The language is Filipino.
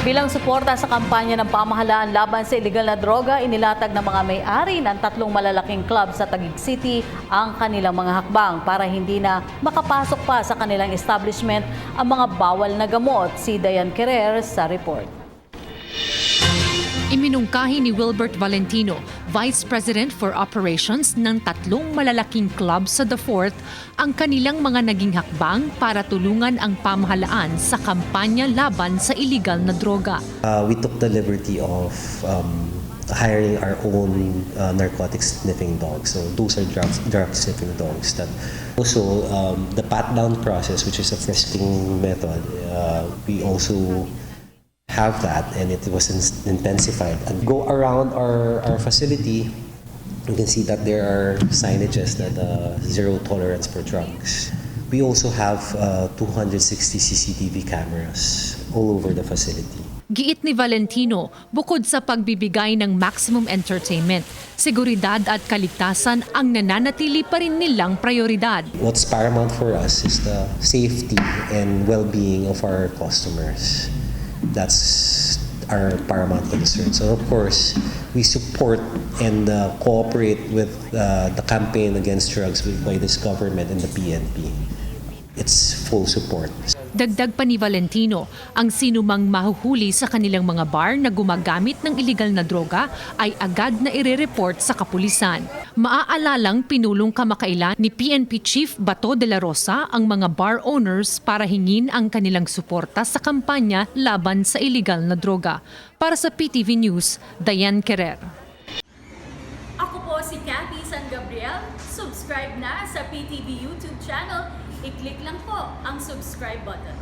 Bilang suporta sa kampanya ng pamahalaan laban sa iligal na droga, inilatag ng mga may-ari ng 3 malalaking club sa Taguig City ang kanilang mga hakbang para hindi na makapasok pa sa kanilang establishment ang mga bawal na gamot. Si Dayan Querer sa report. Iminungkahi ni Wilbert Valentino, Vice President for Operations ng 3 malalaking club sa The Fort, ang kanilang mga naging hakbang para tulungan ang pamahalaan sa kampanya laban sa iligal na droga. We took the liberty of hiring our own narcotic sniffing dogs. So those are drug sniffing dogs. That also the pat-down process, which is a frisking method, we also have that, and it was intensified. And go around our facility, you can see that there are signages that zero tolerance for drugs. We also have 260 CCTV cameras all over the facility. Giit ni Valentino, bukod sa pagbibigay ng maximum entertainment, seguridad at kaligtasan ang nananatili pa rin nilang prioridad. What's paramount for us is the safety and well-being of our customers. That's our paramount concern. So of course, we support and cooperate with the campaign against drugs by this government and the PNP. It's full support. Dagdag pa ni Valentino, ang sinumang mahuhuli sa kanilang mga bar na gumagamit ng iligal na droga ay agad na ire-report sa kapulisan. Maaalalang pinulong kamakailan ni PNP Chief Bato de la Rosa ang mga bar owners para hingin ang kanilang suporta sa kampanya laban sa iligal na droga. Para sa PTV News, Dayan Querer. Ako po si Cathy San Gabriel. Subscribe na sa PTV YouTube channel. I-click lang po ang subscribe button.